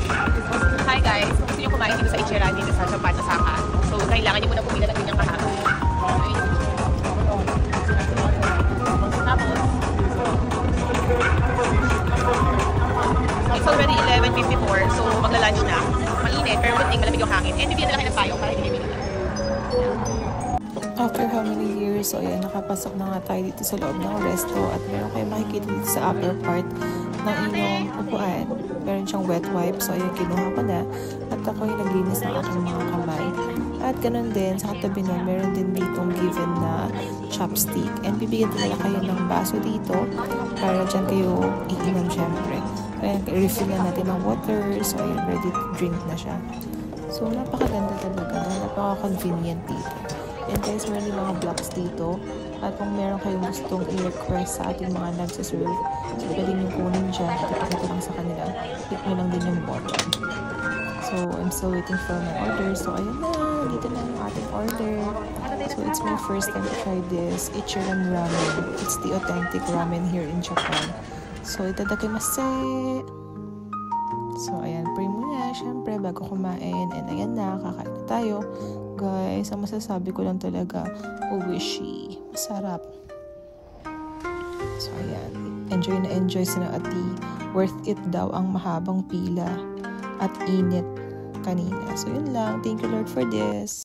Hi guys, kung gusto nyo kumain dito sa Ichiran dito sa Japan, Osaka, so kailangan nyo muna pumila ng ganyang kahapon. Tapos, it's already 11:54, so magla-lunch na. Mainit, pero good thing, malamig yung hangin. And bibigyan na lang kayo ng payo para hindi bibigyan. After how many years, so ayan, nakapasok na nga tayo dito sa loob ng resto at meron kayo makikita dito sa upper part ng inyong upuan. Meron siyang wet wipe, so ayan, kinuha ko na at ako yung naglinis ng aking mga kamay. At ganun din, sa katabi nun, meron din ditong given na chopstick. And bibigyan din nila kayo ng baso dito para dyan kayo iinom syempre. Ayan, refill na natin ng water, so ayan, ready to drink na siya. So, napakaganda talaga, napaka-convenient dito. And guys, meron yung mga blocks dito. At kung meron kayong gustong i-request sa ating mga nagsaserve, so pwede nyo kunin dyan at ipakita lang sa kanila. Click nyo lang din yung button. So, I'm still waiting for my order. So, ayun na. Dito na yung ating order. So, it's my first time to try this Ichiran ramen. It's the authentic ramen here in Japan. So, itadakimasu! So, ayan. Pray muna, syempre, bago kumain. And ayan na, kakain na tayo. Guys, ang masasabi ko lang talaga, uwishi. Masarap. So, ayan. Enjoy na enjoy sila ati. Worth it daw ang mahabang pila at init kanina. So, yun lang. Thank you, Lord, for this.